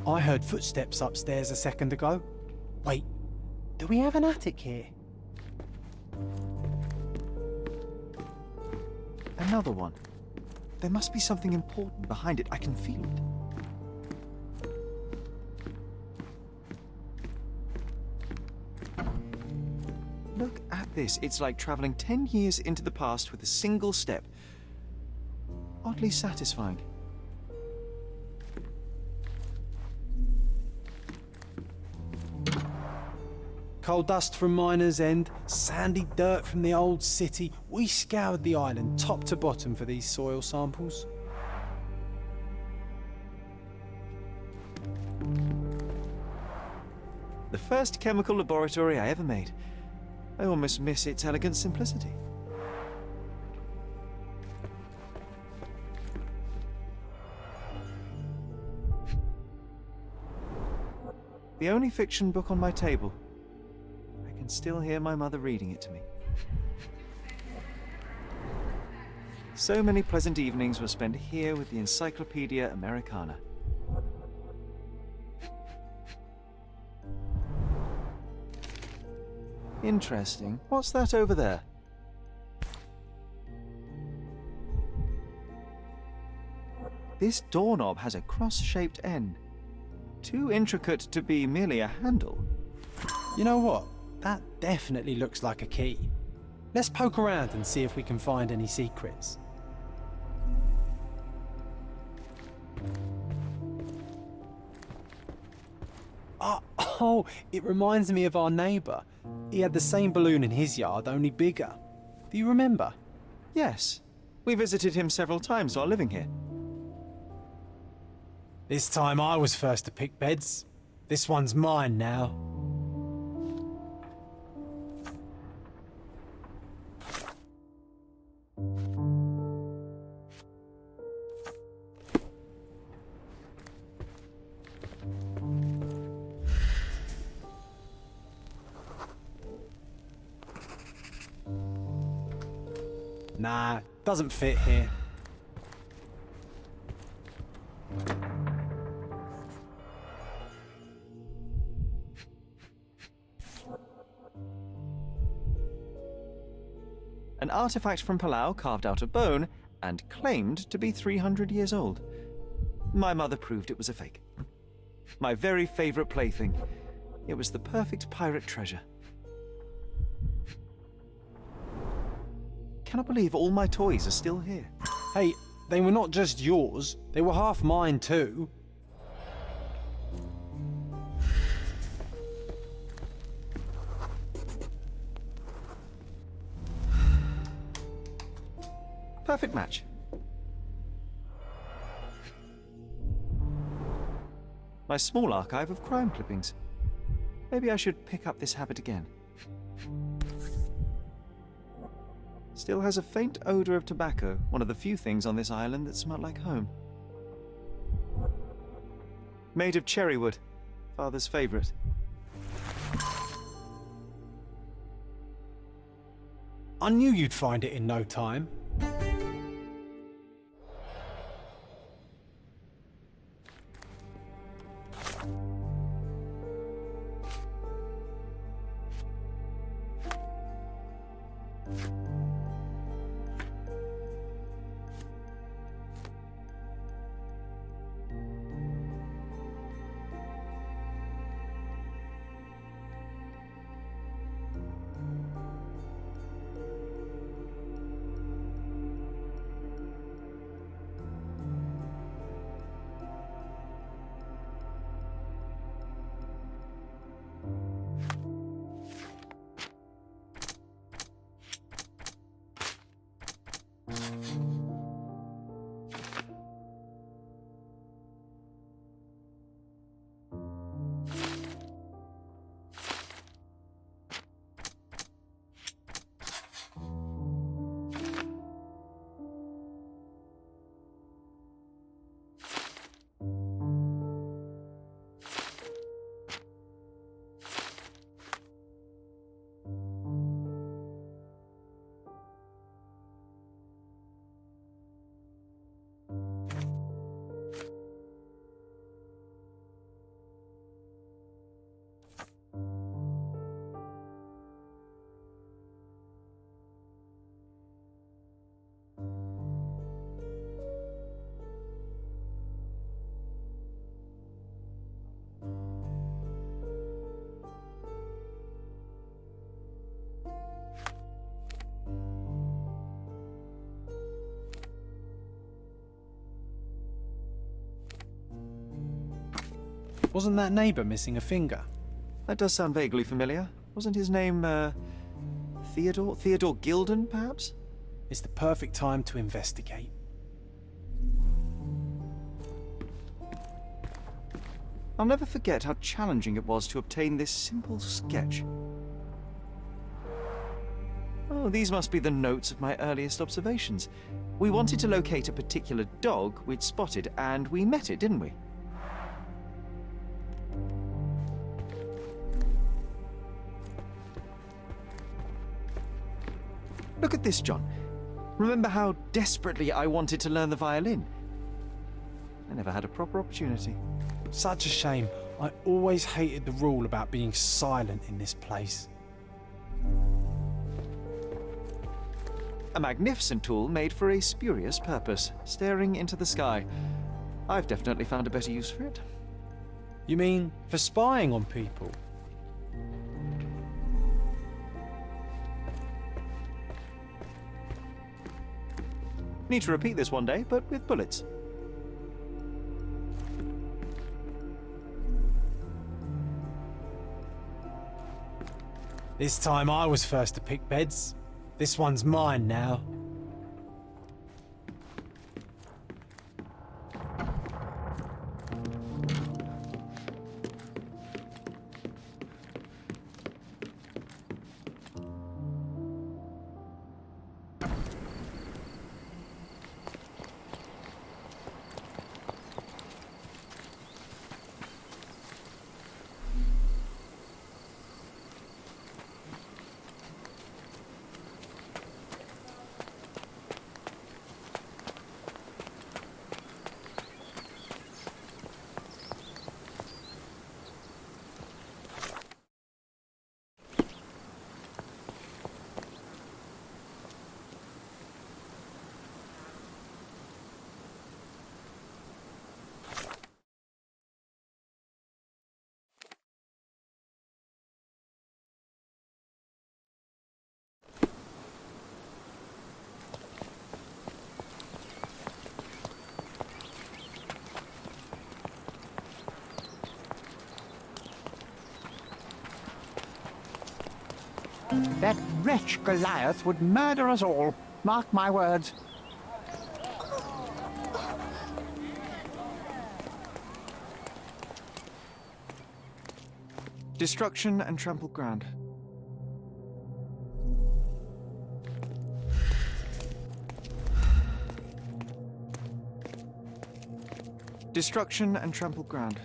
I heard footsteps upstairs a second ago. Wait, do we have an attic here? Another one. There must be something important behind it. I can feel it. Look at this. It's like traveling 10 years into the past with a single step. Oddly satisfying. Coal dust from Miner's End, sandy dirt from the old city. We scoured the island top to bottom for these soil samples. The first chemical laboratory I ever made. I almost miss its elegant simplicity. The only fiction book on my table. I can still hear my mother reading it to me. So many pleasant evenings were spent here with the Encyclopedia Americana. Interesting. What's that over there? This doorknob has a cross-shaped end. Too intricate to be merely a handle. You know what? That definitely looks like a key. Let's poke around and see if we can find any secrets. Oh, it reminds me of our neighbour. He had the same balloon in his yard, only bigger. Do you remember? Yes. We visited him several times while living here. This time I was first to pick beds. This one's mine now. Nah, doesn't fit here. An artifact from Palau carved out of bone and claimed to be 300 years old. My mother proved it was a fake. My very favorite plaything. It was the perfect pirate treasure. Cannot believe all my toys are still here. Hey, they were not just yours, they were half mine too. Perfect match. My small archive of crime clippings. Maybe I should pick up this habit again. Still has a faint odor of tobacco, one of the few things on this island that smell like home. Made of cherry wood, Father's favorite. I knew you'd find it in no time. Wasn't that neighbour missing a finger? That does sound vaguely familiar. Wasn't his name, Theodore? Theodore Gilden, perhaps? It's the perfect time to investigate. I'll never forget how challenging it was to obtain this simple sketch. Oh, these must be the notes of my earliest observations. We wanted to locate a particular dog we'd spotted, and we met it, didn't we? Look at this, John. Remember how desperately I wanted to learn the violin? I never had a proper opportunity. Such a shame. I always hated the rule about being silent in this place. A magnificent tool made for a spurious purpose, staring into the sky. I've definitely found a better use for it. You mean for spying on people? Need to repeat this one day, but with bullets. This time I was first to pick beds. This one's mine now. That wretch Goliath would murder us all. Mark my words. Destruction and trampled ground. Destruction and trampled ground.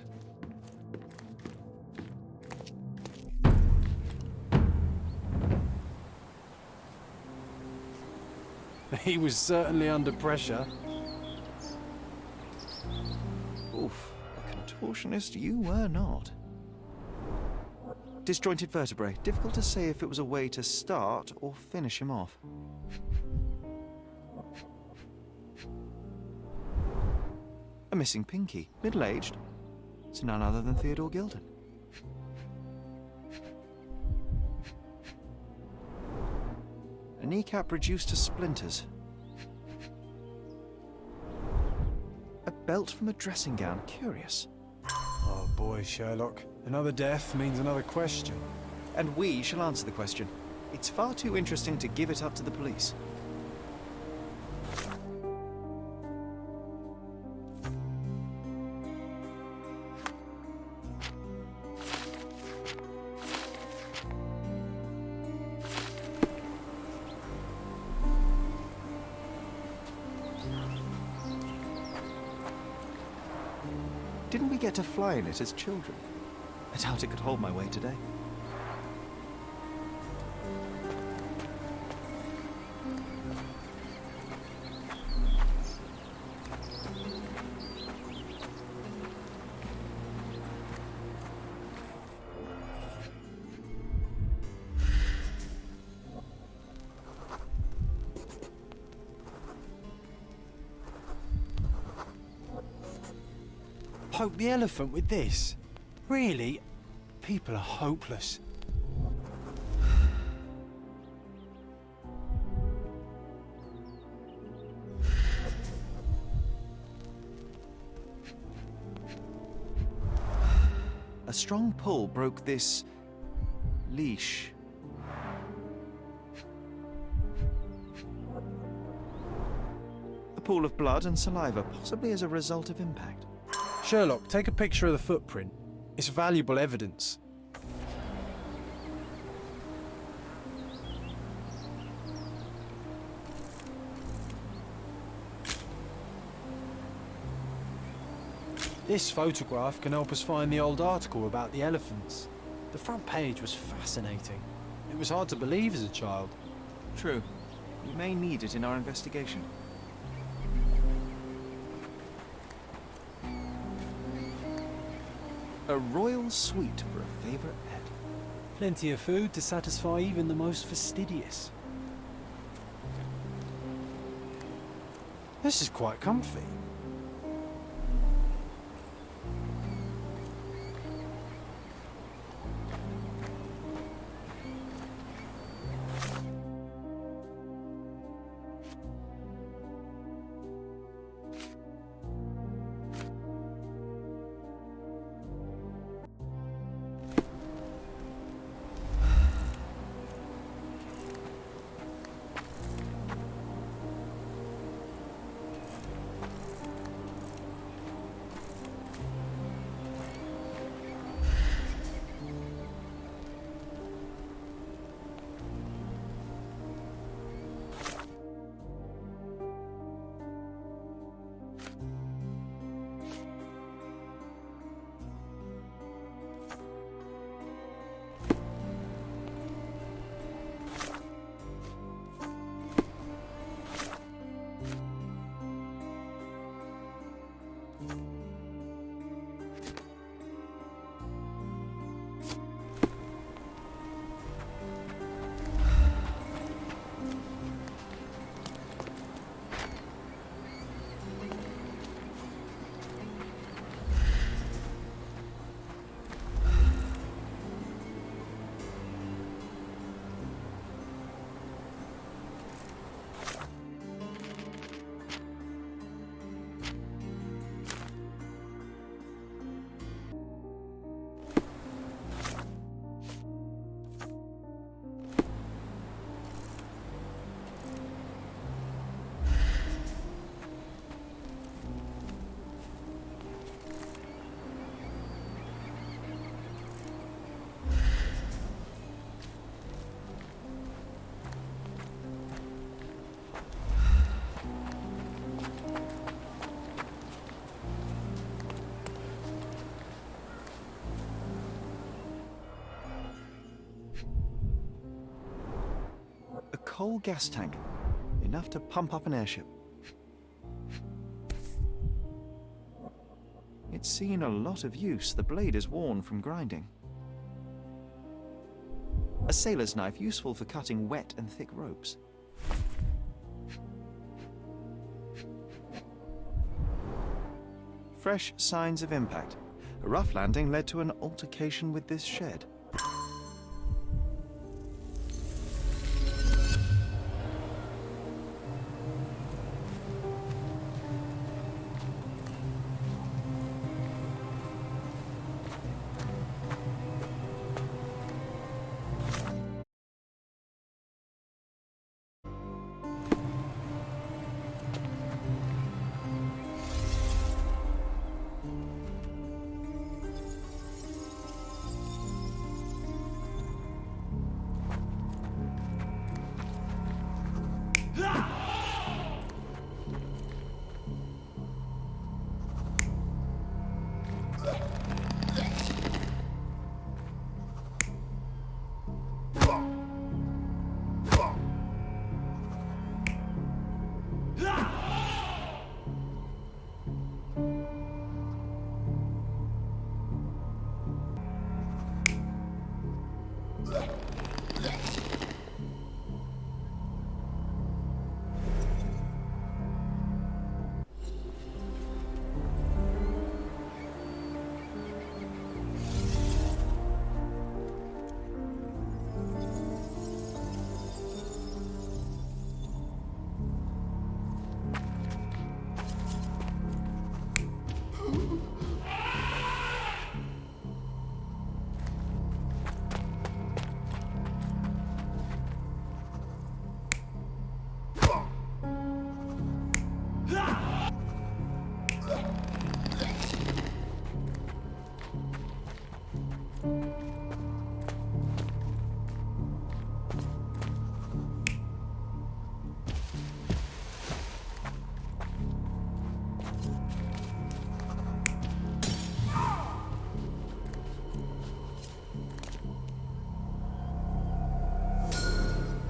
He was certainly under pressure. Oof, a contortionist you were not. Disjointed vertebrae. Difficult to say if it was a way to start or finish him off. A missing pinky. Middle-aged. It's none other than Theodore Gilden. A kneecap reduced to splinters. A belt from a dressing gown. Curious. Oh boy, Sherlock. Another death means another question. And we shall answer the question. It's far too interesting to give it up to the police. Didn't we get to fly in it as children? I doubt it could hold my weight today. Poke the elephant with this? Really? People are hopeless. A strong pull broke this leash. A pool of blood and saliva, possibly as a result of impact. Sherlock, take a picture of the footprint. It's valuable evidence. This photograph can help us find the old article about the elephants. The front page was fascinating. It was hard to believe as a child. True. We may need it in our investigation. A royal suite for a favourite pet. Plenty of food to satisfy even the most fastidious. This is quite comfy. Coal gas tank, enough to pump up an airship. It's seen a lot of use. The blade is worn from grinding. A sailor's knife, useful for cutting wet and thick ropes. Fresh signs of impact. A rough landing led to an altercation with this shed.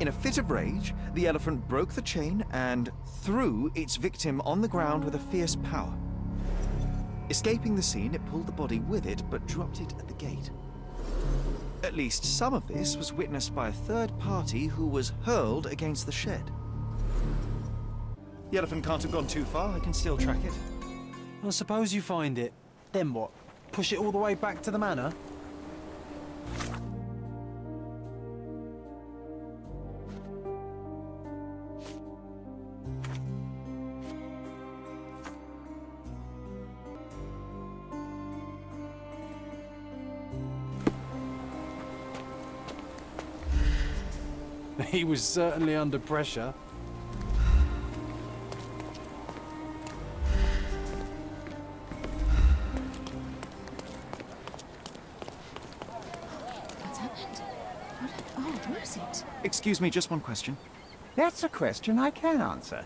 In a fit of rage, the elephant broke the chain and threw its victim on the ground with a fierce power. Escaping the scene, it pulled the body with it, but dropped it at the gate. At least some of this was witnessed by a third party who was hurled against the shed. The elephant can't have gone too far. I can still track it. Well, suppose you find it. Then what? Push it all the way back to the manor? He was certainly under pressure. What's happened? Where is it? Excuse me, just one question. That's a question I can answer.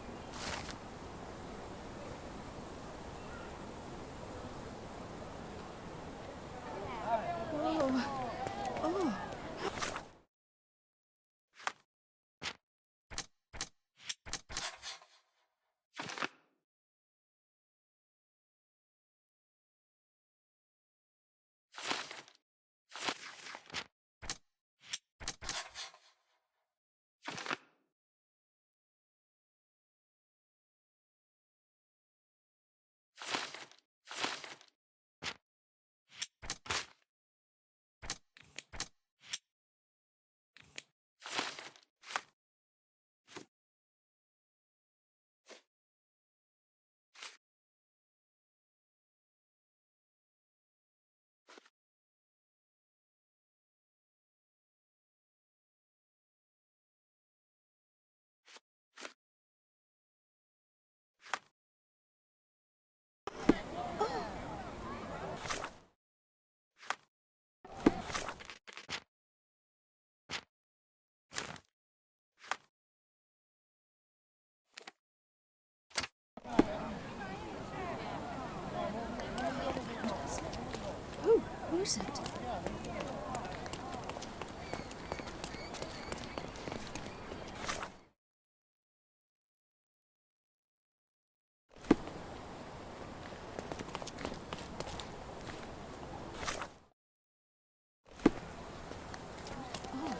Who is it?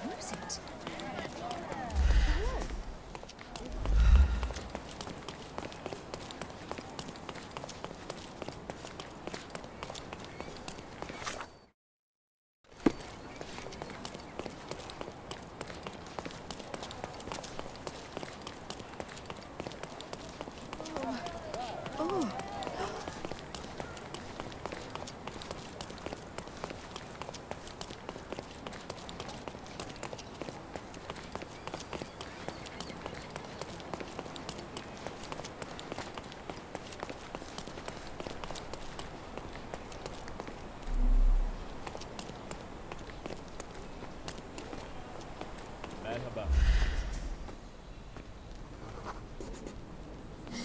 Who is it?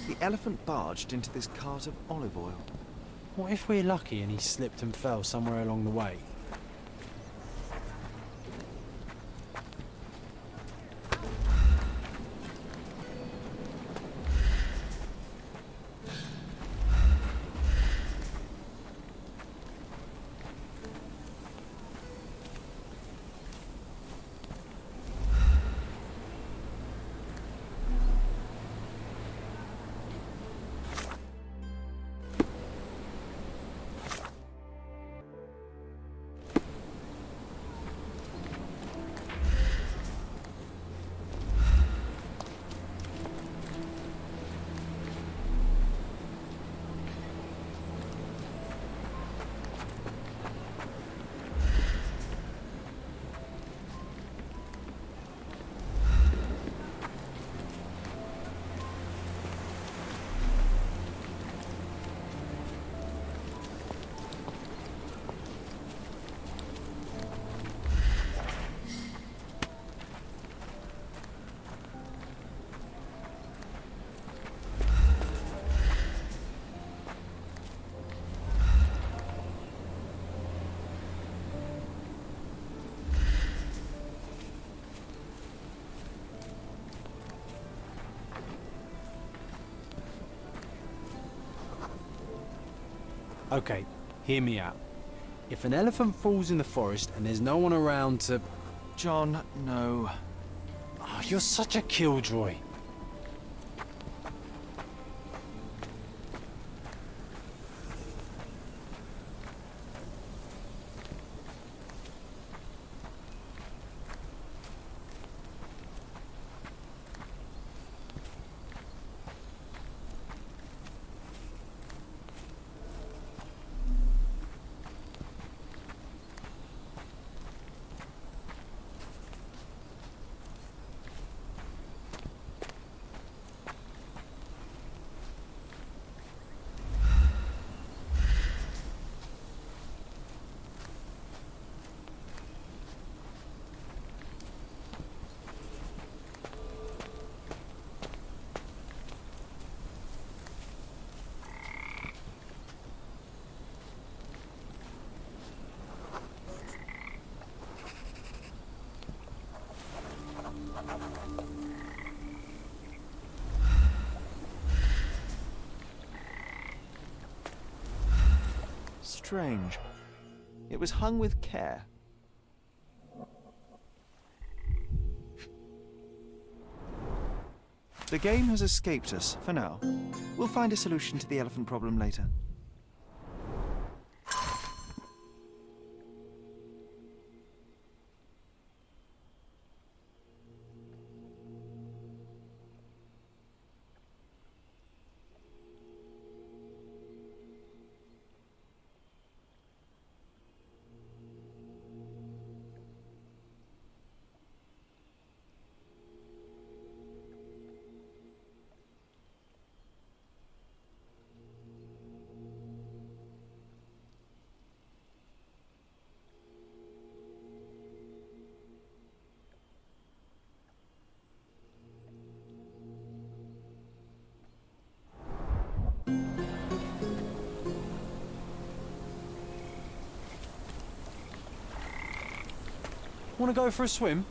The elephant barged into this cart of olive oil. What if we're lucky and he slipped and fell somewhere along the way? Okay, hear me out. If an elephant falls in the forest and there's no one around to... John, no. Oh, you're such a killjoy. Strange. It was hung with care. The game has escaped us, for now. We'll find a solution to the elephant problem later. Want to go for a swim?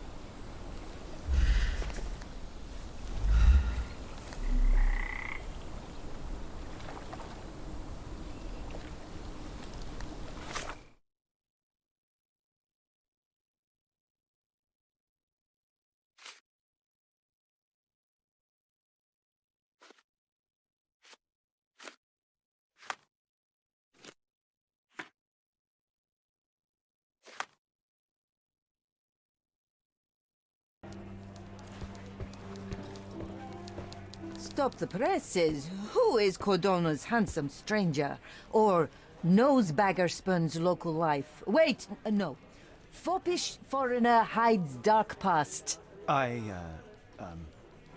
Stop the presses. Who is Cordona's handsome stranger? Or nosebagger spurns local life? Wait, no. Foppish foreigner hides dark past.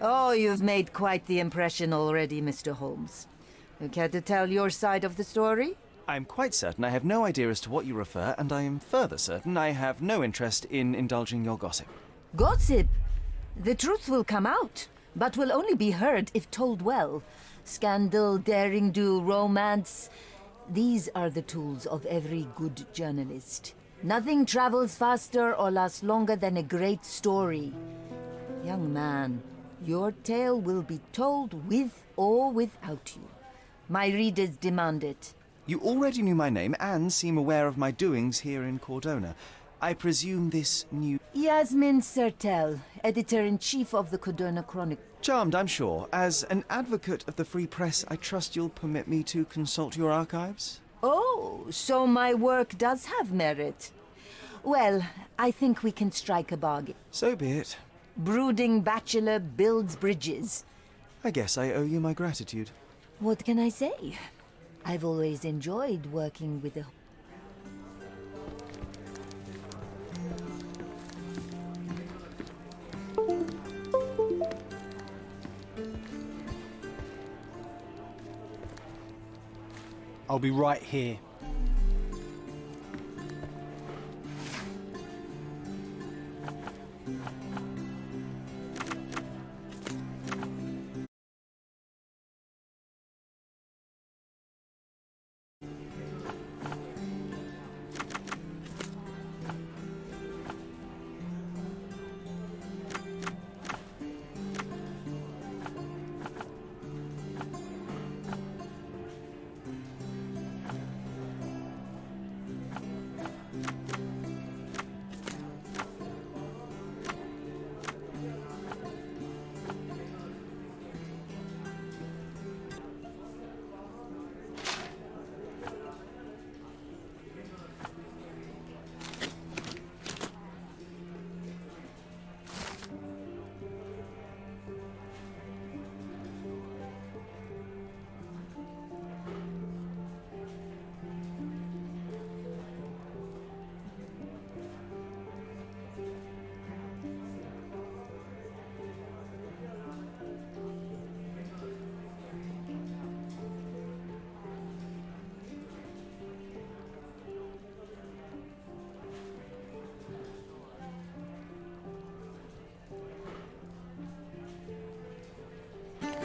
Oh, you've made quite the impression already, Mr. Holmes. You care to tell your side of the story? I'm quite certain I have no idea as to what you refer, and I am further certain I have no interest in indulging your gossip. Gossip? The truth will come out, but will only be heard if told well. Scandal, daring-do, romance. These are the tools of every good journalist. Nothing travels faster or lasts longer than a great story. Young man, your tale will be told with or without you. My readers demand it. You already knew my name and seem aware of my doings here in Cordona. I presume this new... Yasmin Sertel, editor-in-chief of the Cordona Chronicle. Charmed, I'm sure. As an advocate of the free press, I trust you'll permit me to consult your archives? Oh, so my work does have merit. Well, I think we can strike a bargain. So be it. Brooding bachelor builds bridges. I guess I owe you my gratitude. What can I say? I've always enjoyed working with a... I'll be right here.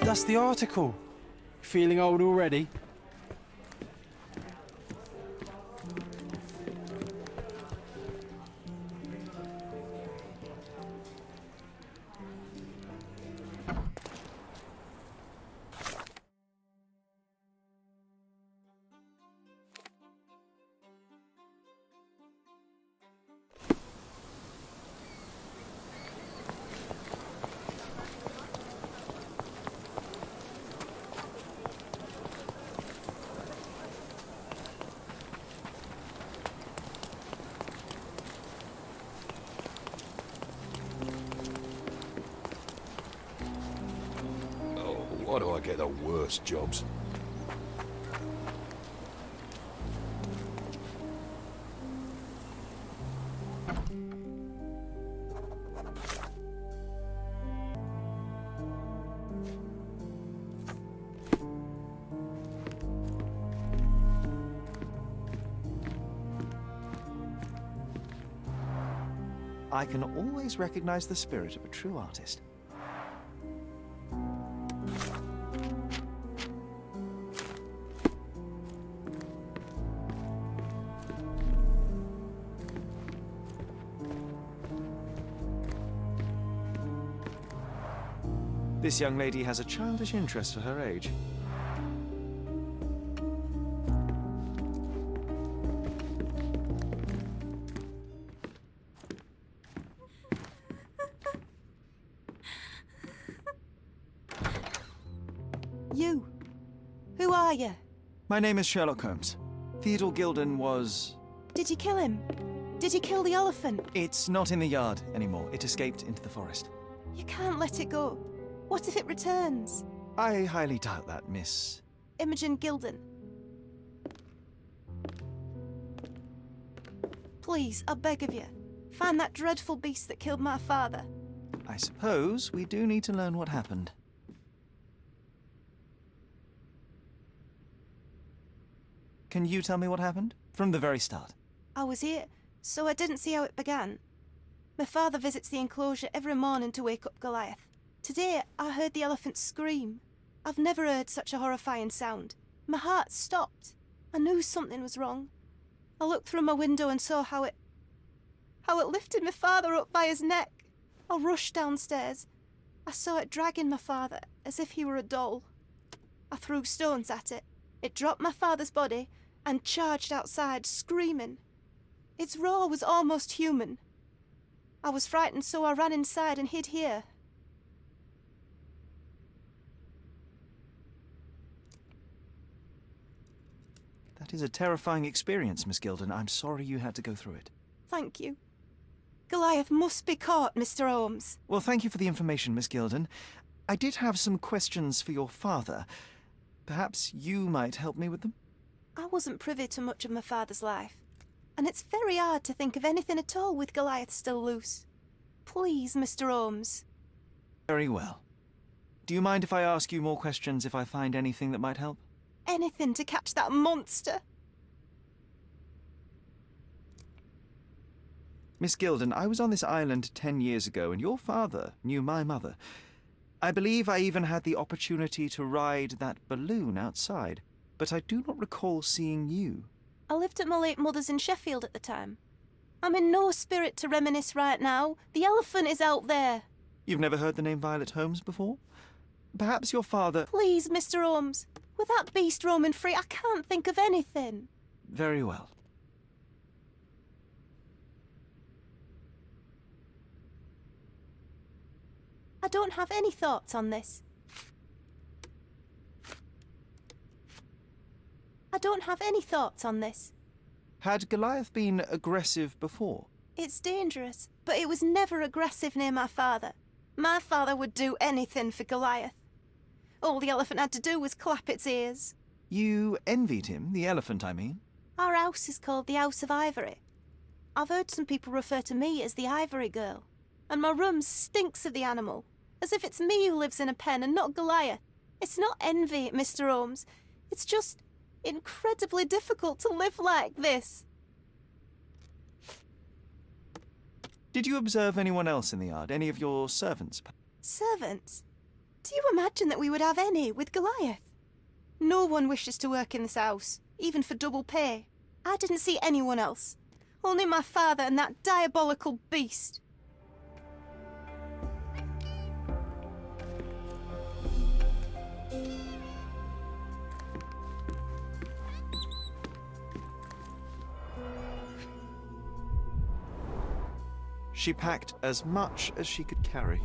that's the article. Feeling old already? Why do I get the worst jobs? I can always recognize the spirit of a true artist. This young lady has a childish interest for her age. You? Who are you? My name is Sherlock Holmes. Theodore Gilden was... Did you kill him? Did you kill the elephant? It's not in the yard anymore. It escaped into the forest. You can't let it go. What if it returns? I highly doubt that, Miss... Imogen Gilden. Please, I beg of you, find that dreadful beast that killed my father. I suppose we do need to learn what happened. Can you tell me what happened? From the very start. I was here, so I didn't see how it began. My father visits the enclosure every morning to wake up Goliath. Today, I heard the elephant scream. I've never heard such a horrifying sound. My heart stopped. I knew something was wrong. I looked through my window and saw how it lifted my father up by his neck. I rushed downstairs. I saw it dragging my father as if he were a doll. I threw stones at it. It dropped my father's body and charged outside, screaming. Its roar was almost human. I was frightened, so I ran inside and hid here. That is a terrifying experience, Miss Gilden. I'm sorry you had to go through it. Thank you. Goliath must be caught, Mr. Holmes. Well, thank you for the information, Miss Gilden. I did have some questions for your father. Perhaps you might help me with them? I wasn't privy to much of my father's life, and it's very hard to think of anything at all with Goliath still loose. Please, Mr. Holmes. Very well. Do you mind if I ask you more questions if I find anything that might help? Anything to catch that monster. Miss Gilden, I was on this island 10 years ago, and your father knew my mother. I believe I even had the opportunity to ride that balloon outside, but I do not recall seeing you. I lived at my late mother's in Sheffield at the time. I'm in no spirit to reminisce right now. The elephant is out there. You've never heard the name Violet Holmes before? Perhaps your father... Please, Mr. Holmes. With that beast roaming free, I can't think of anything. Very well. I don't have any thoughts on this. I don't have any thoughts on this. Had Goliath been aggressive before? It's dangerous, but it was never aggressive near my father. My father would do anything for Goliath. All the elephant had to do was clap its ears. You envied him, the elephant, I mean? Our house is called the House of Ivory. I've heard some people refer to me as the Ivory Girl, and my room stinks of the animal, as if it's me who lives in a pen and not Goliath. It's not envy, Mr. Holmes. It's just incredibly difficult to live like this. Did you observe anyone else in the yard? Any of your servants? Servants? Do you imagine that we would have any with Goliath? No one wishes to work in this house, even for double pay. I didn't see anyone else. Only my father and that diabolical beast. She packed as much as she could carry.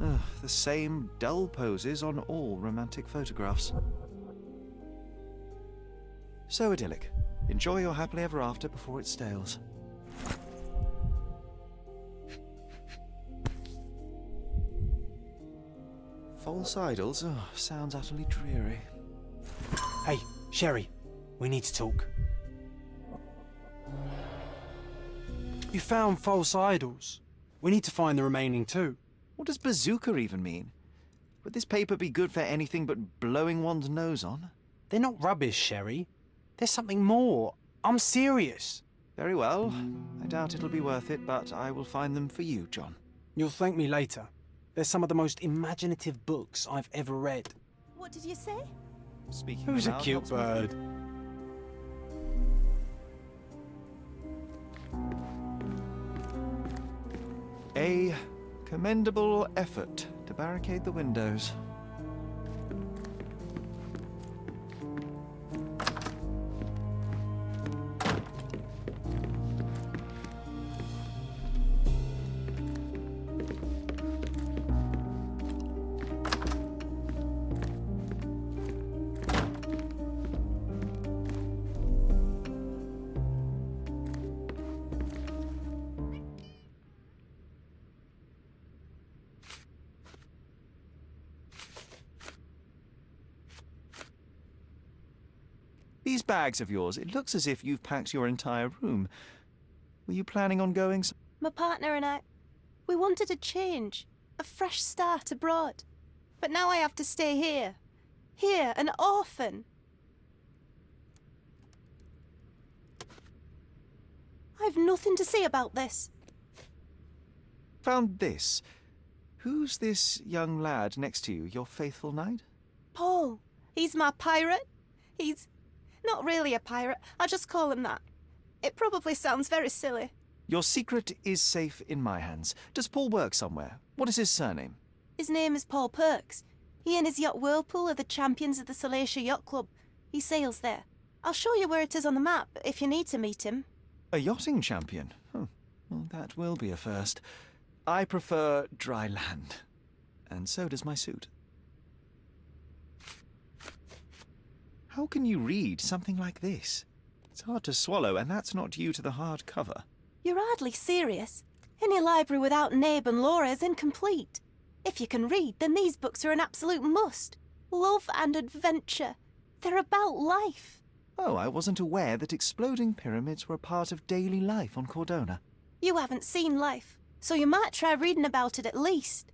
Ugh, the same dull poses on all romantic photographs. So idyllic. Enjoy your happily ever after before it stales. False idols? Oh, sounds utterly dreary. Hey, Sherry, we need to talk. You found false idols. We need to find the remaining two. What does bazooka even mean? Would this paper be good for anything but blowing one's nose on? They're not rubbish, Sherry. There's something more. I'm serious. Very well. I doubt it'll be worth it, but I will find them for you, John. You'll thank me later. They're some of the most imaginative books I've ever read. What did you say? Speaking Who's a aloud cute helps me bird? think. A commendable effort to barricade the windows. These bags of yours, it looks as if you've packed your entire room. Were you planning on going? My partner and I, we wanted a change, a fresh start abroad. But now I have to stay here. Here, an orphan. I've nothing to say about this. Found this. Who's this young lad next to you, your faithful knight? Paul, he's my pirate. He's not really a pirate, I just call him that. It probably sounds very silly. Your secret is safe in my hands. Does Paul work somewhere? What is his surname? His name is Paul Perks. He and his yacht Whirlpool are the champions of the Salacia Yacht Club. He sails there. I'll show you where it is on the map if you need to meet him. A yachting champion? Well, that will be a first. I prefer dry land. And so does my suit. How can you read something like this? It's hard to swallow, and that's not due to the hard cover. You're hardly serious. Any library without Nabe and Laura is incomplete. If you can read, then these books are an absolute must. Love and adventure. They're about life. Oh, I wasn't aware that exploding pyramids were a part of daily life on Cordona. You haven't seen life, so you might try reading about it at least.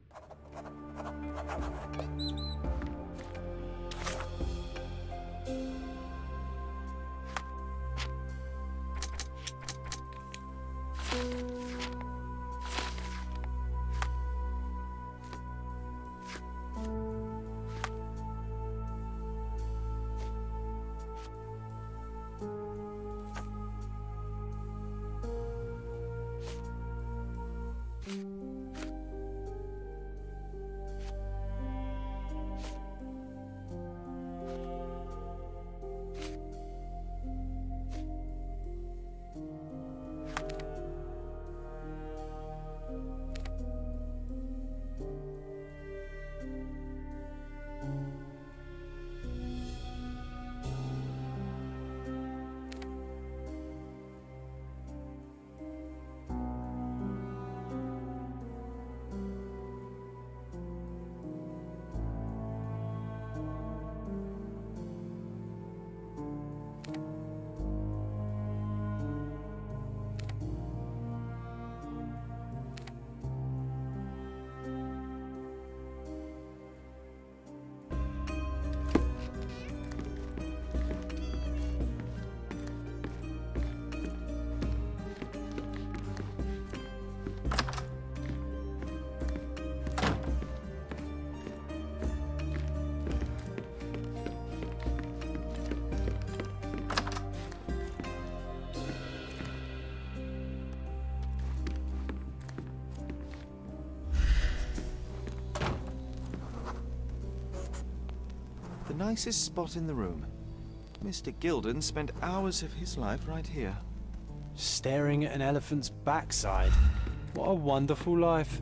the nicest spot in the room. Mr. Gilden spent hours of his life right here. Staring at an elephant's backside. What a wonderful life.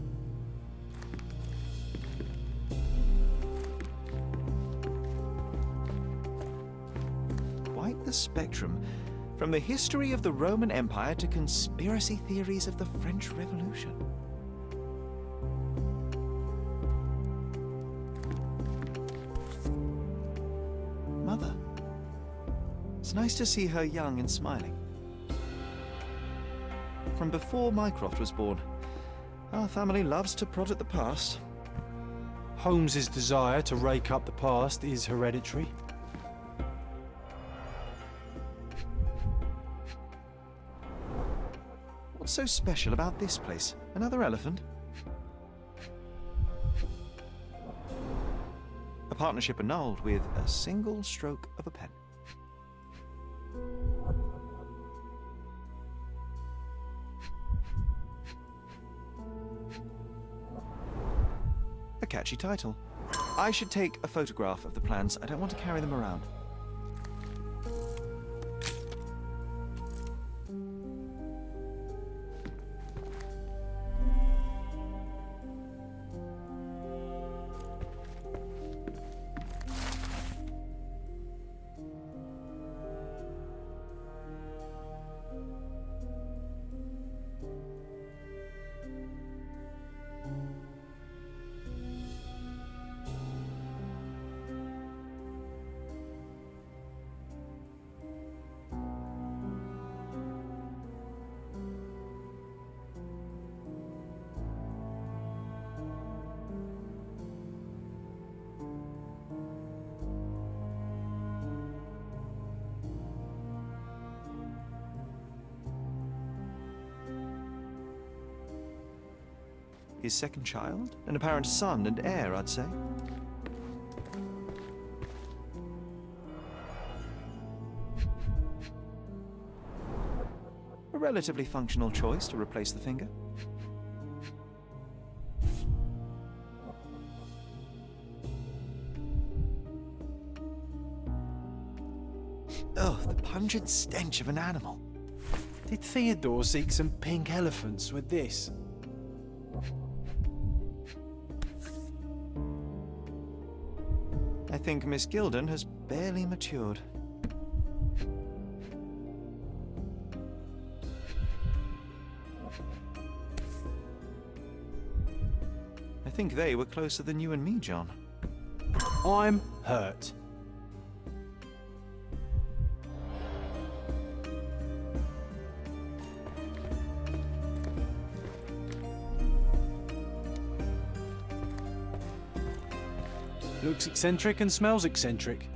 Quite the spectrum. From the history of the Roman Empire to conspiracy theories of the French Revolution. Mother. It's nice to see her young and smiling. From before Mycroft was born, our family loves to prod at the past. Holmes's desire to rake up the past is hereditary. What's so special about this place? Another elephant? A partnership annulled with a single stroke of a pen. A catchy title. I should take a photograph of the plans. I don't want to carry them around. His second child? An apparent son and heir, I'd say. A relatively functional choice to replace the finger. Oh, the pungent stench of an animal. Did Theodore seek some pink elephants with this? I think Miss Gilden has barely matured. I think they were closer than you and me, John. I'm hurt. Looks eccentric and smells eccentric.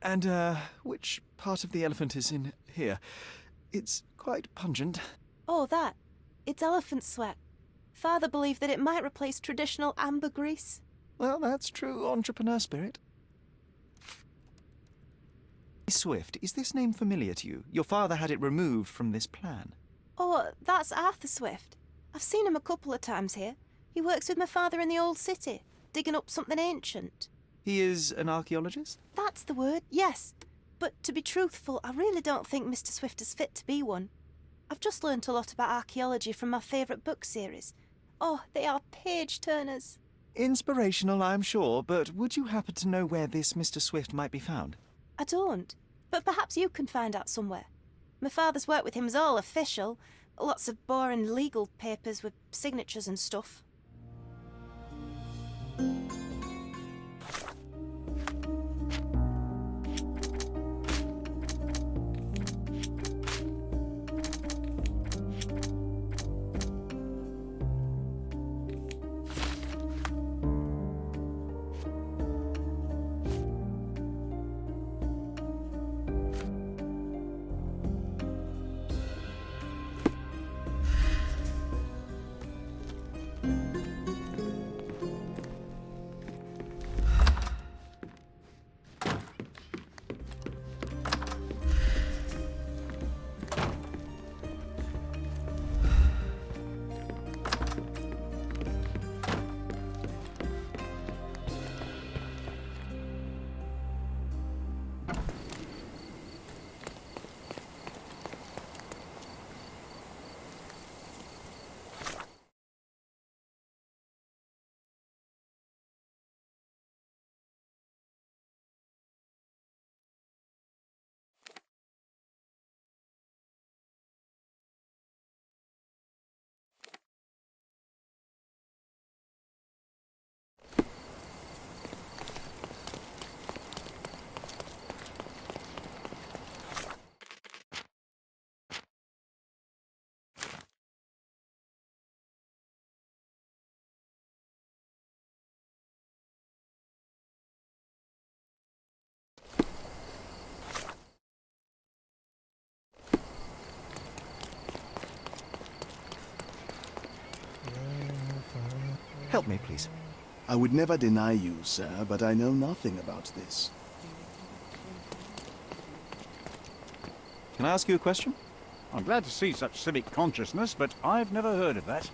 And, which part of the elephant is in here? It's quite pungent. Oh, that. It's elephant sweat. Father believed that it might replace traditional ambergris. Well, that's true entrepreneur spirit. Swift, is this name familiar to you? Your father had it removed from this plan. Oh, that's Arthur Swift. I've seen him a couple of times here. He works with my father in the old city, digging up something ancient. He is an archaeologist? That's the word, yes. But to be truthful, I really don't think Mr. Swift is fit to be one. I've just learnt a lot about archaeology from my favourite book series. Oh, they are page-turners. Inspirational, I'm sure, but would you happen to know where this Mr. Swift might be found? I don't, but perhaps you can find out somewhere. My father's work with him is all official. Lots of boring legal papers with signatures and stuff. Help me, please. I would never deny you, sir, but I know nothing about this. Can I ask you a question? I'm glad to see such civic consciousness, but I've never heard of that.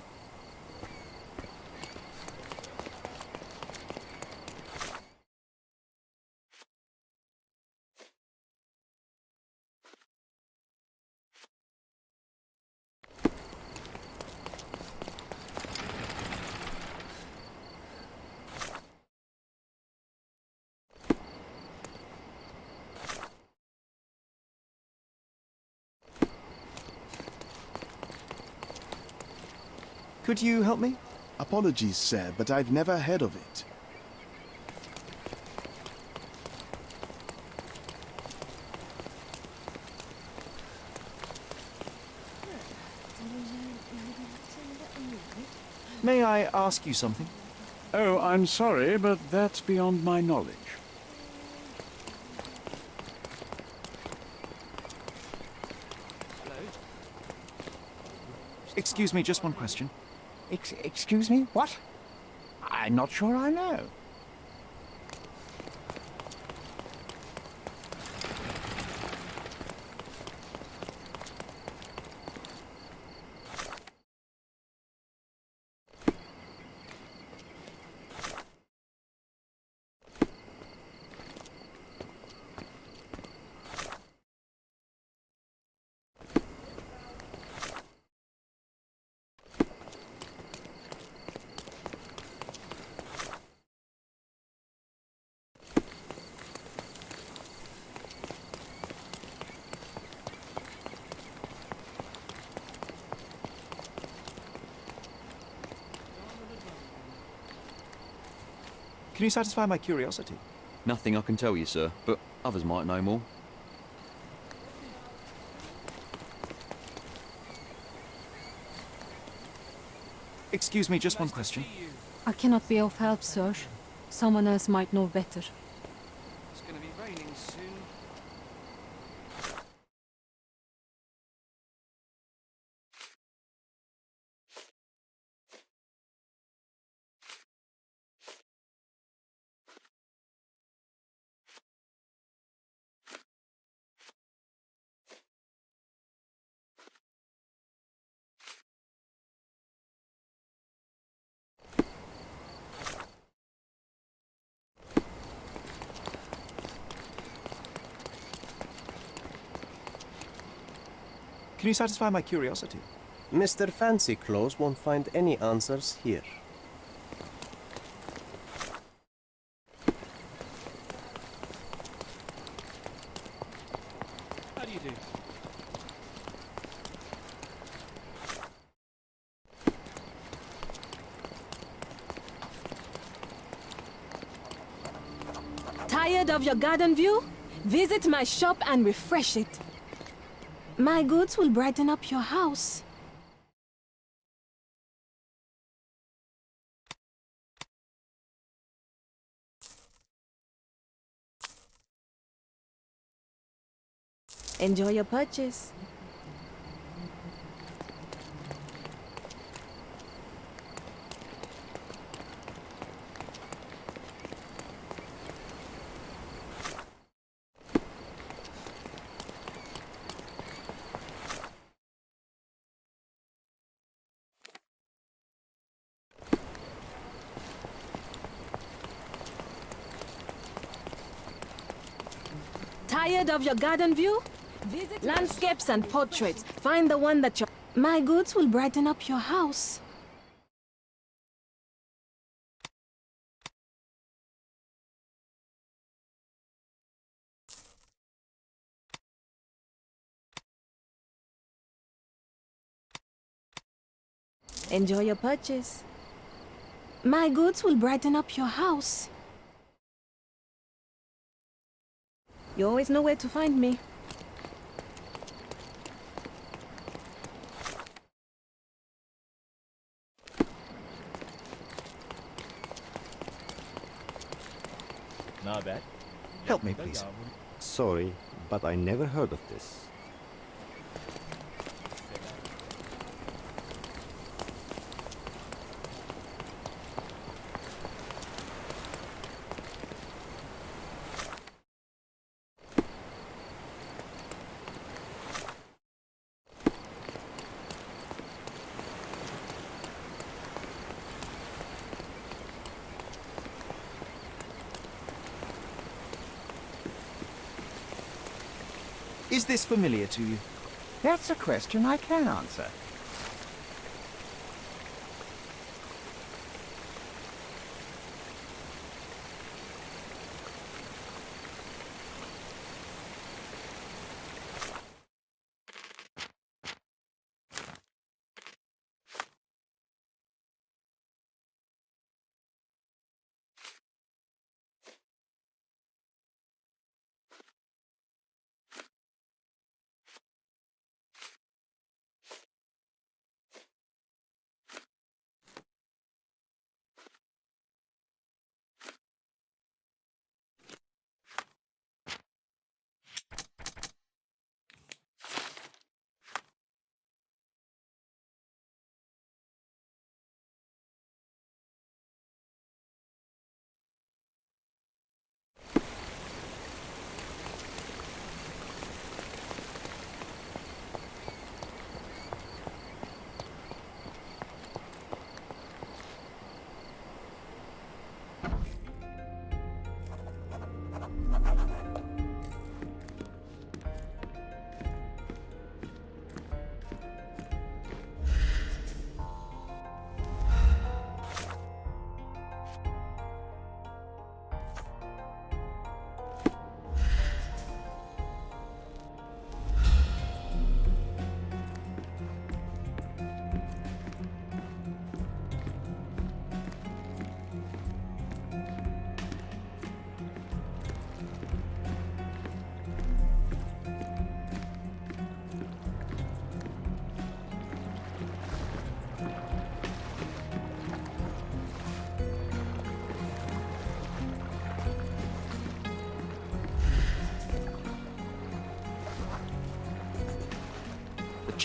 Could you help me? Apologies, sir, but I've never heard of it. May I ask you something? Oh, I'm sorry, but that's beyond my knowledge. Excuse me, just one question. Excuse me? What? I'm not sure I know. Can you satisfy my curiosity? Nothing I can tell you, sir, but others might know more. Excuse me, just one question. I cannot be of help, sir. Someone else might know better. It's going to be raining soon. Can you satisfy my curiosity? Mr. Fancy Clothes won't find any answers here. How do you do? Tired of your garden view? Visit my shop and refresh it. My goods will brighten up your house. Enjoy your purchase. Tired of your garden view? Visit landscapes and portraits. Find the one that your... My goods will brighten up your house. Enjoy your purchase. My goods will brighten up your house. You always know where to find me. Not bad. Help me, please. Sorry, but I never heard of this. Is this familiar to you? That's a question I can answer.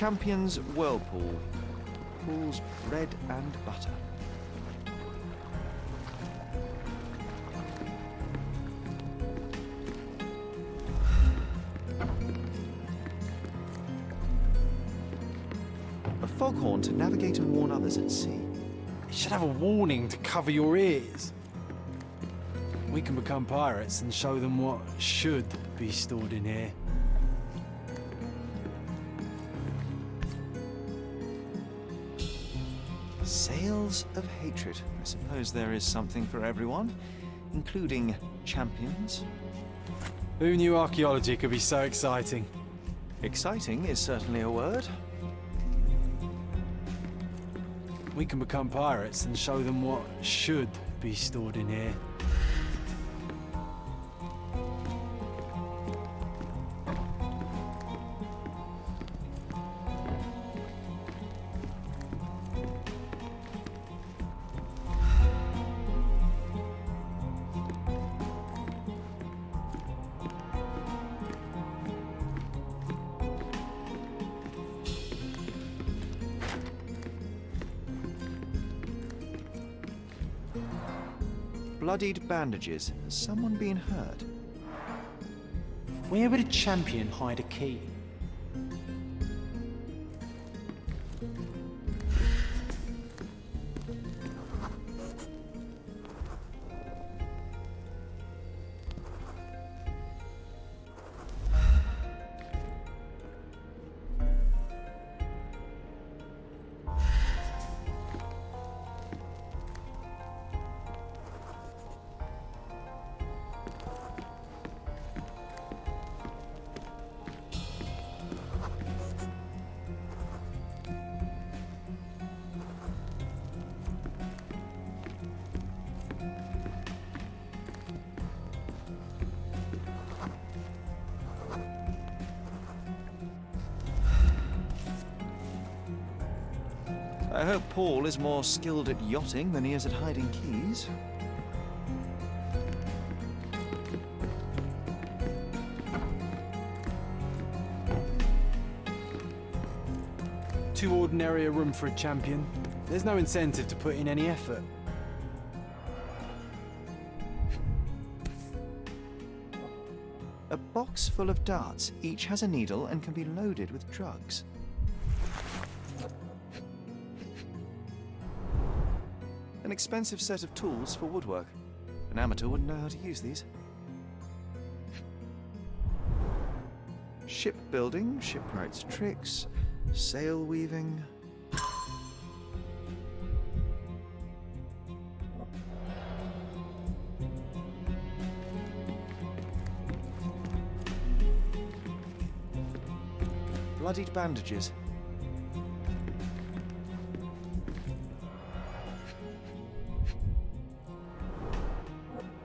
Champion's Whirlpool. Pools bread and butter. A foghorn to navigate and warn others at sea. You should have a warning to cover your ears. We can become pirates and show them what should be stored in here. Sails of hatred. I suppose there is something for everyone, including champions. Who knew archaeology could be so exciting? Exciting is certainly a word. We can become pirates and show them what should be stored in here. Bloodied bandages. Has someone been hurt? Where would a champion hide a key? I hope Paul is more skilled at yachting than he is at hiding keys. Too ordinary a room for a champion. There's no incentive to put in any effort. A box full of darts. Each has a needle and can be loaded with drugs. An expensive set of tools for woodwork. An amateur wouldn't know how to use these. Shipbuilding, shipwright's tricks, sail weaving. Bloodied bandages.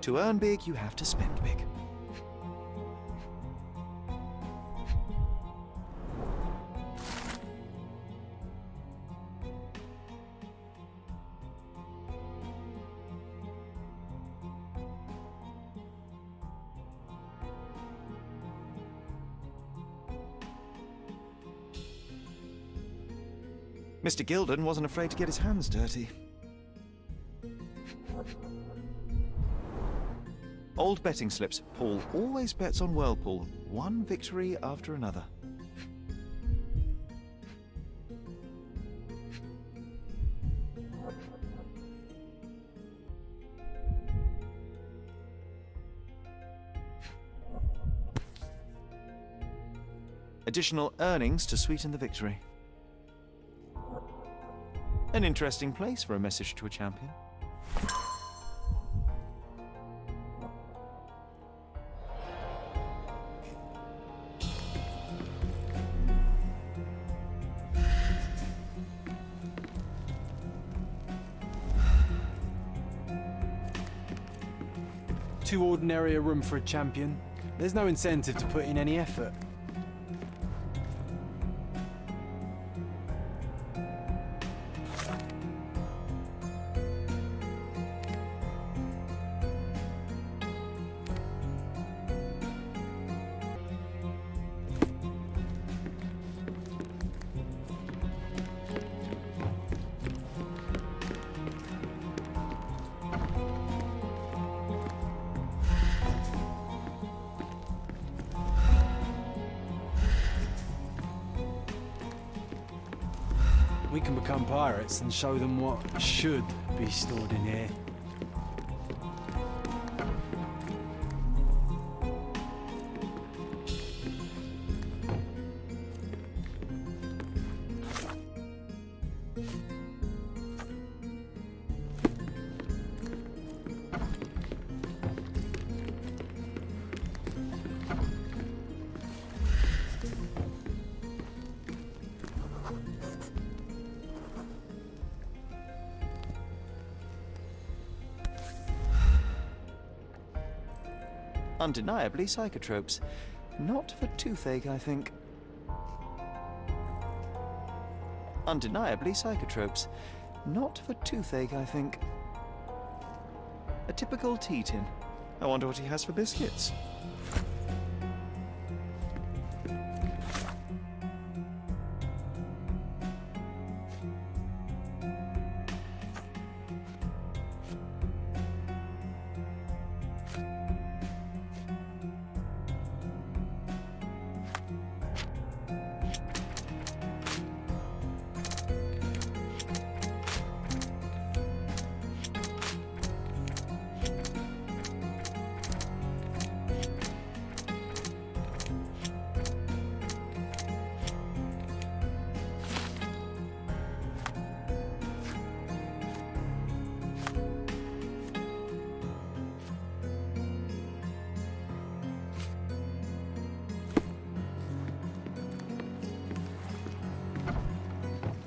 To earn big, you have to spend big. Mr. Gilden wasn't afraid to get his hands dirty. Old betting slips. Paul always bets on Whirlpool. One victory after another. Additional earnings to sweeten the victory. An interesting place for a message to a champion. Too ordinary a room for a champion. There's no incentive to put in any effort. We can become pirates and show them what should be stored in here. Undeniably psychotropes. Not for toothache, I think. Undeniably psychotropes. Not for toothache, I think. A typical tea tin. I wonder what he has for biscuits.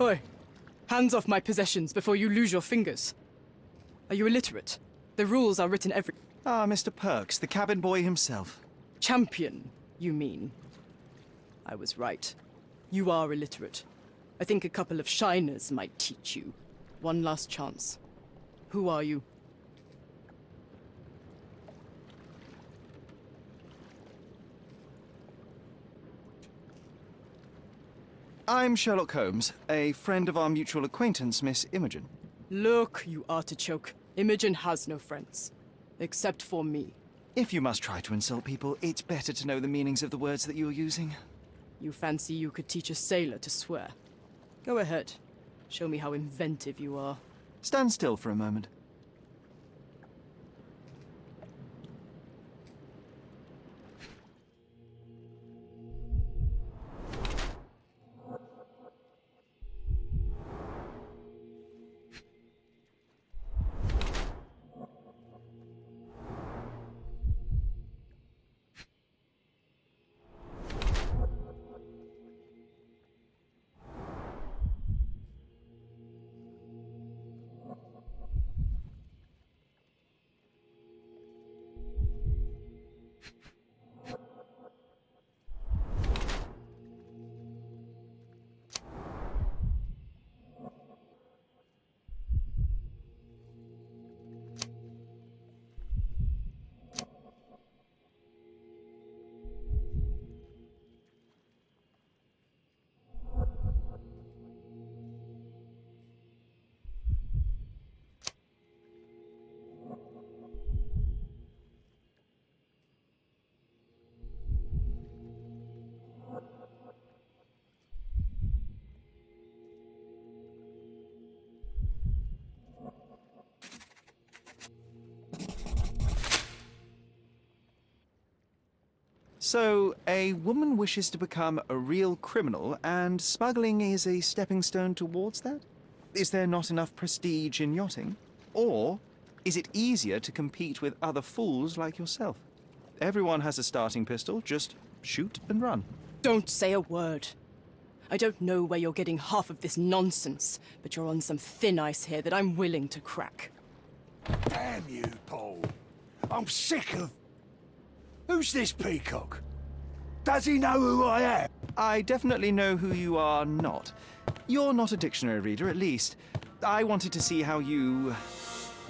Oi! Hands off my possessions before you lose your fingers. Are you illiterate? The rules are written every... Ah, Mr. Perks, the cabin boy himself. Champion, you mean? I was right. You are illiterate. I think a couple of shiners might teach you. One last chance. Who are you? I'm Sherlock Holmes, a friend of our mutual acquaintance, Miss Imogen. Look, you artichoke. Imogen has no friends. Except for me. If you must try to insult people, it's better to know the meanings of the words that you're using. You fancy you could teach a sailor to swear? Go ahead. Show me how inventive you are. Stand still for a moment. So, a woman wishes to become a real criminal, and smuggling is a stepping stone towards that? Is there not enough prestige in yachting? Or is it easier to compete with other fools like yourself? Everyone has a starting pistol, just shoot and run. Don't say a word. I don't know where you're getting half of this nonsense, but you're on some thin ice here that I'm willing to crack. Damn you, Paul. I'm sick of... Who's this peacock? Does he know who I am? I definitely know who you are not. You're not a dictionary reader, at least. I wanted to see how you...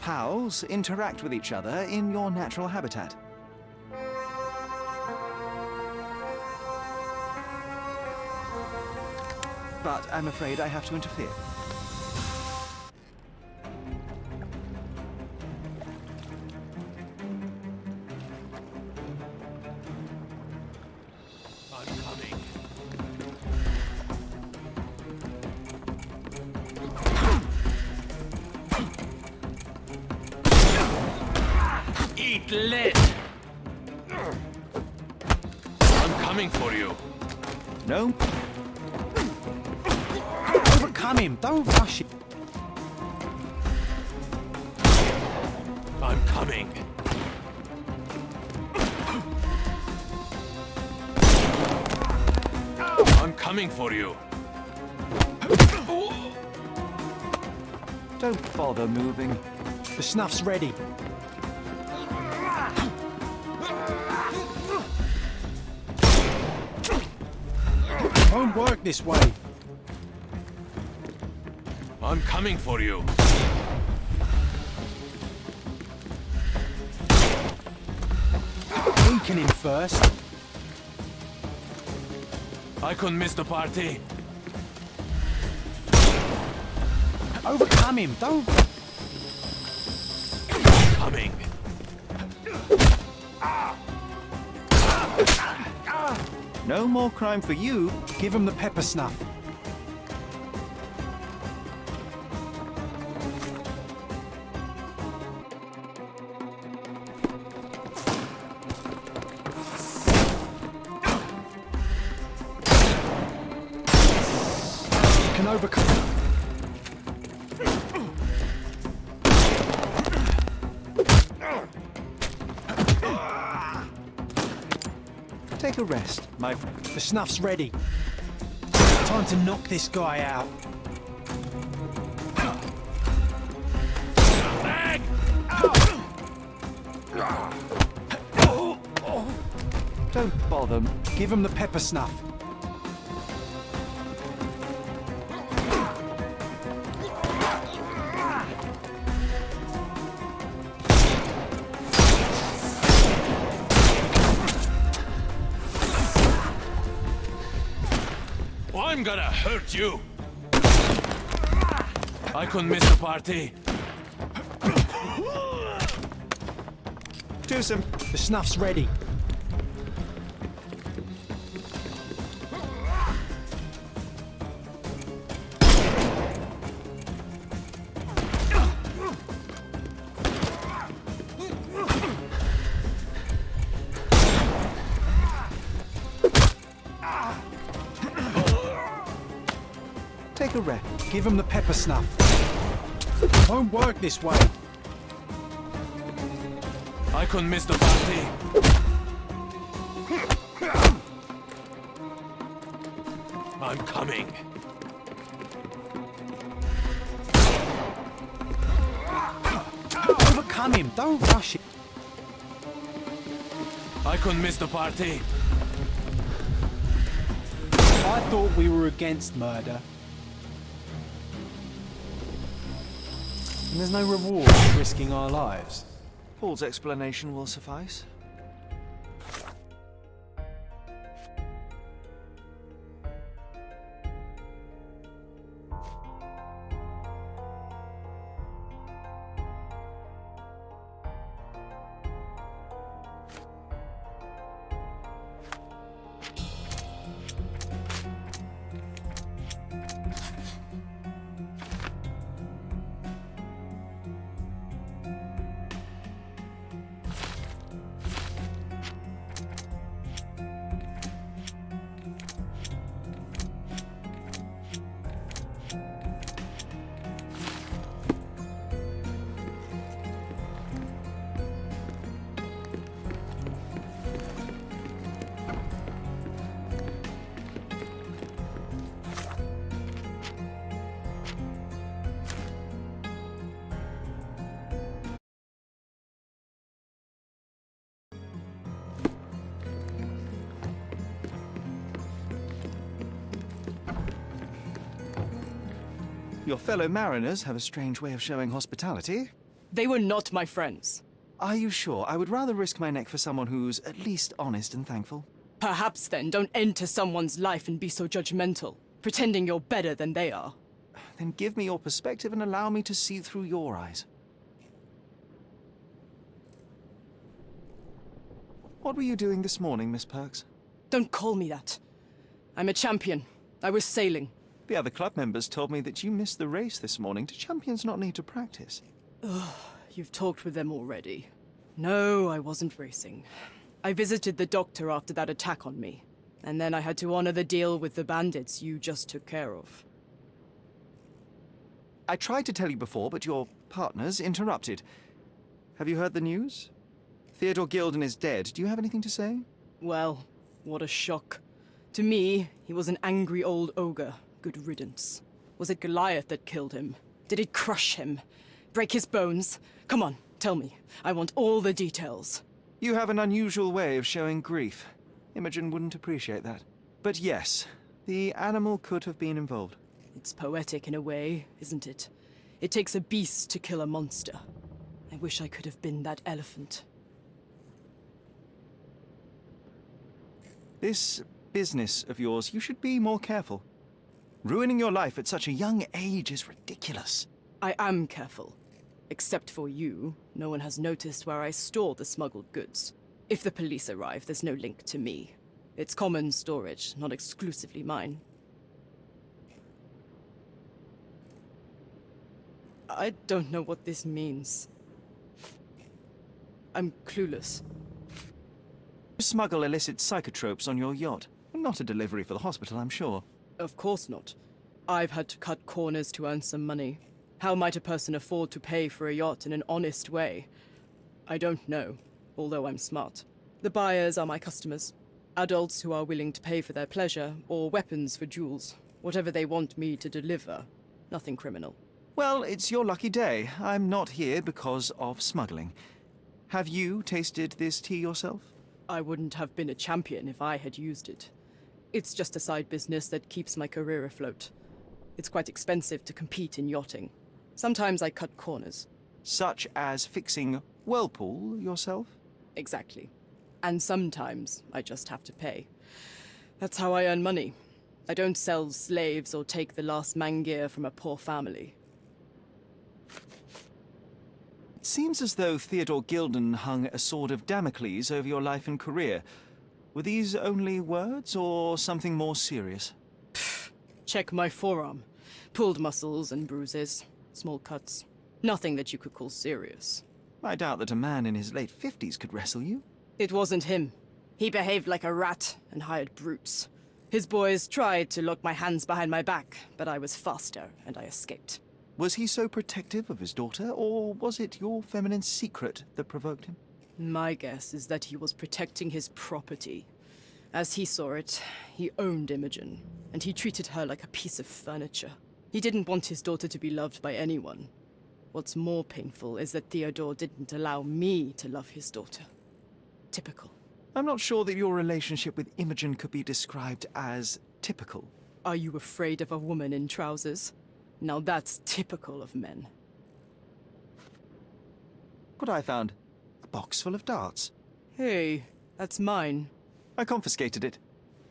pals interact with each other in your natural habitat. But I'm afraid I have to interfere. Eat lead! I'm coming for you. No? Overcome him, don't rush him. I'm coming. I'm coming for you. Don't bother moving. The snuff's ready. Won't work this way. I'm coming for you. Weaken him first. I couldn't miss the party. Overcome him, don't... Coming. No more crime for you. Give him the pepper snuff. You can overcome... Take a rest, my friend. The snuff's ready. Time to knock this guy out. Don't bother. Give him the pepper snuff. I'm gonna hurt you. I couldn't miss the party. Do some... The snuff's ready. Take a rest. Give him the pepper snuff. Won't work this way. I couldn't miss the party. I'm coming. Overcome him, don't rush it. I couldn't miss the party. I thought we were against murder. And there's no reward for risking our lives. Paul's explanation will suffice. Your fellow mariners have a strange way of showing hospitality. They were not my friends. Are you sure? I would rather risk my neck for someone who's at least honest and thankful. Perhaps then don't enter someone's life and be so judgmental, pretending you're better than they are. Then give me your perspective and allow me to see through your eyes. What were you doing this morning, Miss Perks? Don't call me that. I'm a champion. I was sailing. The other club members told me that you missed the race this morning. Do champions not need to practice? Ugh, you've talked with them already. No, I wasn't racing. I visited the doctor after that attack on me. And then I had to honor the deal with the bandits you just took care of. I tried to tell you before, but your partners interrupted. Have you heard the news? Theodore Gilden is dead. Do you have anything to say? Well, what a shock. To me, he was an angry old ogre. Good riddance. Was it Goliath that killed him? Did it crush him? Break his bones? Come on, tell me. I want all the details. You have an unusual way of showing grief. Imogen wouldn't appreciate that. But yes, The animal could have been involved. It's poetic in a way, isn't it? It takes a beast to kill a monster. I wish I could have been that elephant. This business of yours, you should be more careful. Ruining your life at such a young age is ridiculous. I am careful. Except for you, no one has noticed where I store the smuggled goods. If the police arrive, there's no link to me. It's common storage, not exclusively mine. I don't know what this means. I'm clueless. You smuggle illicit psychotropes on your yacht. Not a delivery for the hospital, I'm sure. Of course not. I've had to cut corners to earn some money. How might a person afford to pay for a yacht in an honest way? I don't know, although I'm smart. The buyers are my customers. Adults who are willing to pay for their pleasure, or weapons for jewels. Whatever they want me to deliver. Nothing criminal. Well, it's your lucky day. I'm not here because of smuggling. Have you tasted this tea yourself? I wouldn't have been a champion if I had used it. It's just a side business that keeps my career afloat. It's quite expensive to compete in yachting. Sometimes I cut corners. Such as fixing whirlpool yourself? Exactly. And sometimes I just have to pay. That's how I earn money. I don't sell slaves or take the last mangear from a poor family. It seems as though Theodore Gilden hung a sword of Damocles over your life and career. Were these only words or something more serious? Check my forearm. Pulled muscles and bruises. Small cuts. Nothing that you could call serious. I doubt that a man in his late 50s could wrestle you. It wasn't him. He behaved like a rat and hired brutes. His boys tried to lock my hands behind my back, but I was faster and I escaped. Was he so protective of his daughter, or was it your feminine secret that provoked him? My guess is that he was protecting his property. As he saw it, he owned Imogen, and he treated her like a piece of furniture. He didn't want his daughter to be loved by anyone. What's more painful is that Theodore didn't allow me to love his daughter. Typical. I'm not sure that your relationship with Imogen could be described as typical. Are you afraid of a woman in trousers? Now that's typical of men. What I found? A box full of darts. Hey, that's mine. I confiscated it.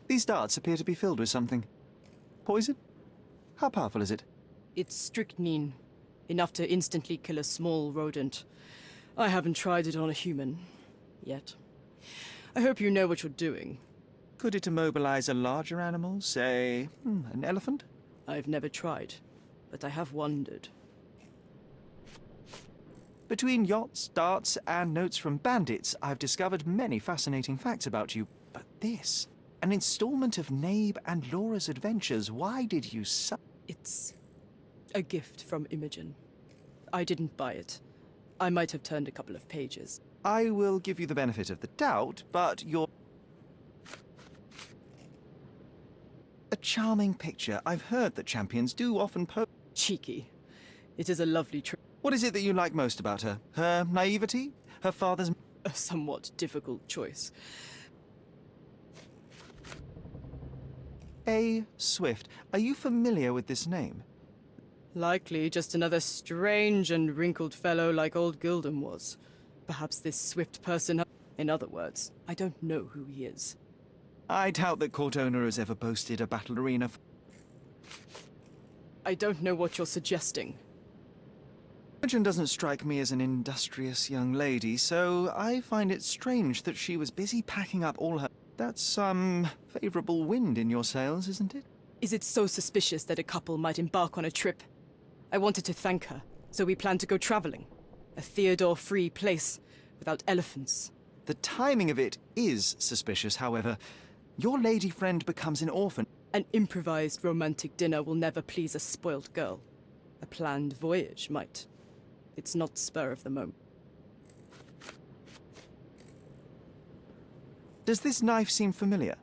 These darts appear to be filled with something. Poison? How powerful is it? It's strychnine. Enough to instantly kill a small rodent. I haven't tried it on a human. Yet. I hope you know what you're doing. Could it immobilize a larger animal, say, an elephant? I've never tried, but I have wondered. Between yachts, darts, and notes from bandits, I've discovered many fascinating facts about you. But this, an installment of Nabe and Laura's adventures, why did you It's a gift from Imogen. I didn't buy it. I might have turned a couple of pages. I will give you the benefit of the doubt, but you're... A charming picture. I've heard that champions do often Cheeky. It is a lovely trick. What is it that you like most about her? Her naivety? Her father's... A somewhat difficult choice. A. Swift. Are you familiar with this name? Likely just another strange and wrinkled fellow like old Gilden was. Perhaps this Swift person... In other words, I don't know who he is. I doubt that court owner has ever boasted a battle arena. I don't know what you're suggesting. Imogen doesn't strike me as an industrious young lady, so I find it strange that she was busy packing up all her... That's some favorable wind in your sails, isn't it? Is it so suspicious that a couple might embark on a trip? I wanted to thank her, so we planned to go traveling. A Theodore-free place, without elephants. The timing of it is suspicious, however. Your lady friend becomes an orphan. An improvised romantic dinner will never please a spoilt girl. A planned voyage might. It's not spur of the moment. Does this knife seem familiar?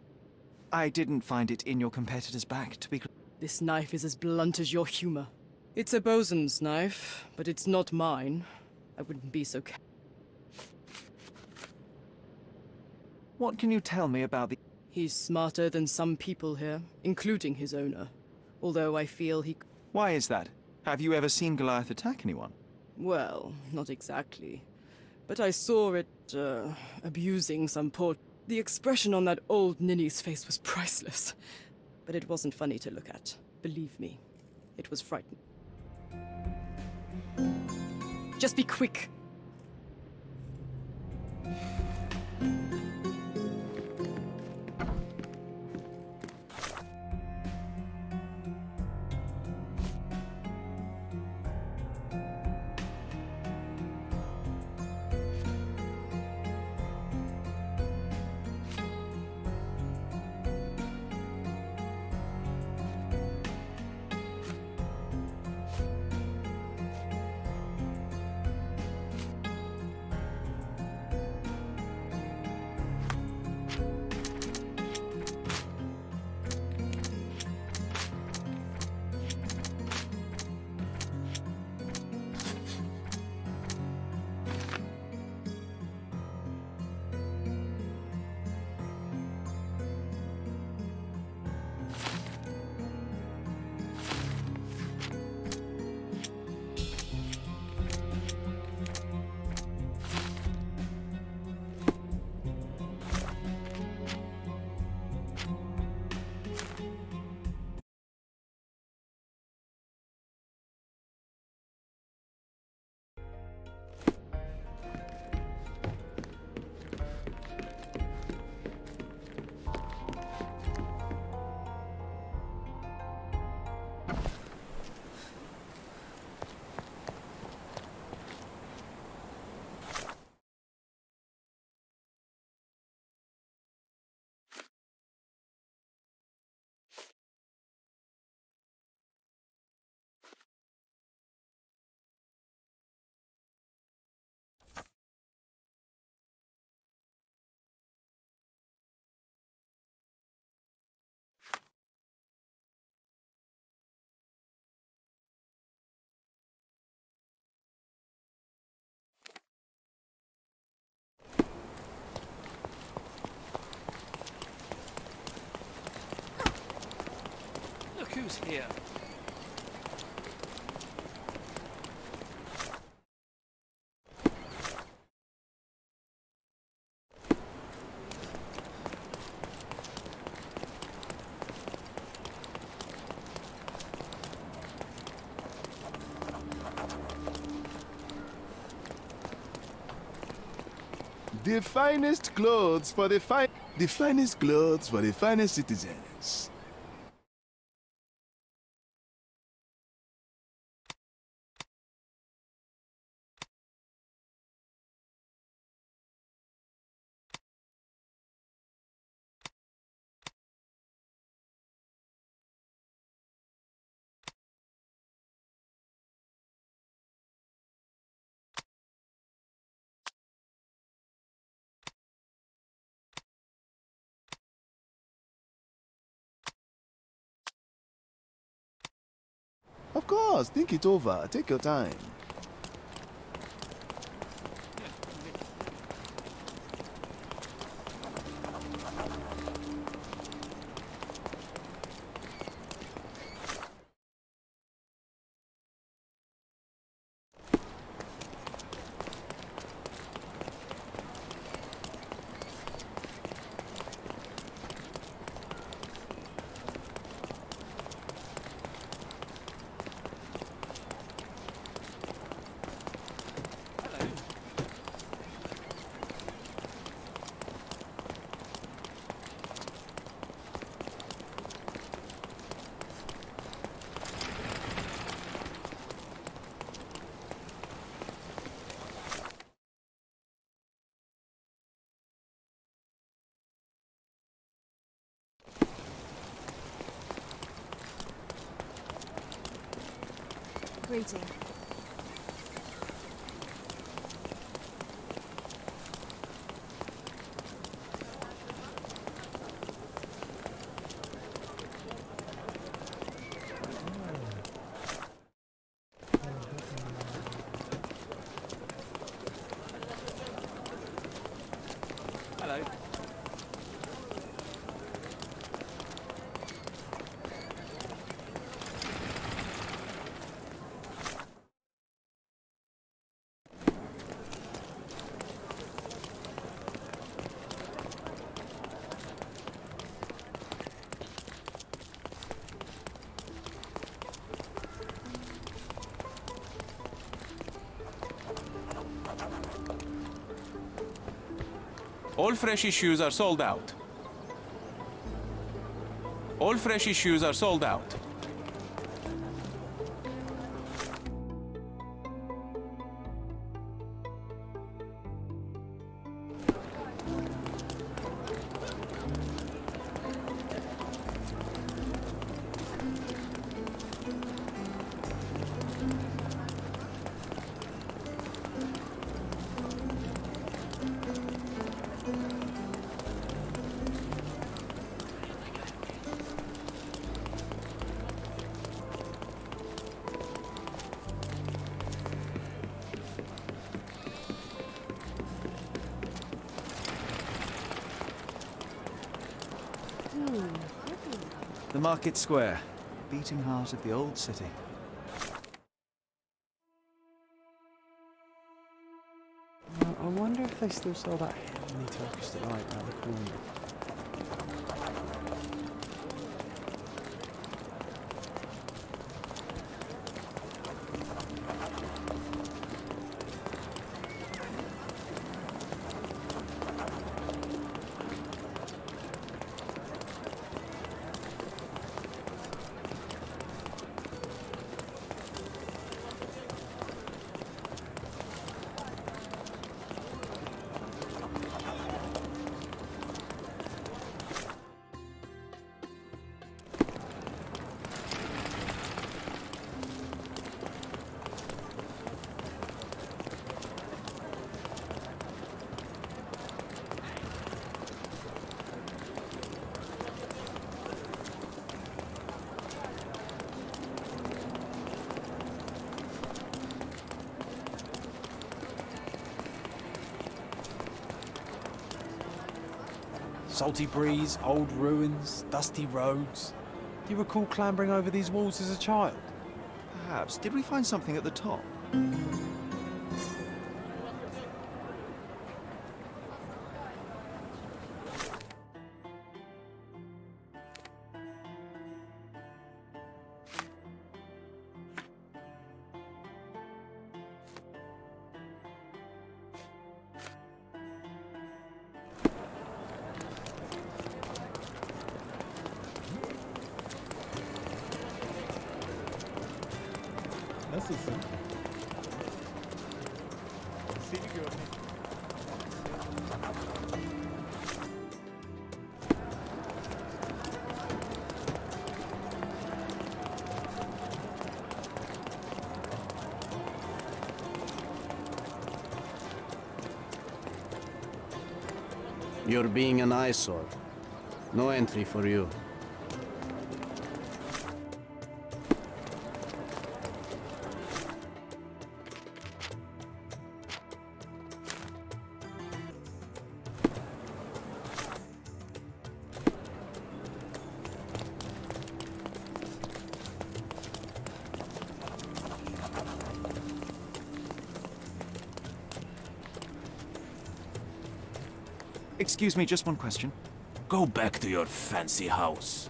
I didn't find it in your competitor's back, to be clear. This knife is as blunt as your humor. It's a bosun's knife, but it's not mine. I wouldn't be so What can you tell me about the... He's smarter than some people here, including his owner. Although I feel he... Why is that? Have you ever seen Goliath attack anyone? Well, not exactly. But I saw it, abusing some poor... The expression on that old ninny's face was priceless. But it wasn't funny to look at. Believe me. It was frightening. Just be quick. Look who's here. The finest clothes for the finest clothes for the finest citizens. Of course, think it over. Take your time. Greeting. Hello. All fresh issues are sold out. All fresh issues are sold out. The market square, beating heart of the old city. I wonder if they still sell that heavenly Turkish delight around the corner. Salty breeze, old ruins, dusty roads. Do you recall clambering over these walls as a child? Perhaps. Did we find something at the top? Nasılsın? Seni görmek. You're being an eyesore. No entry for you. Excuse me, just one question. Go back to your fancy house.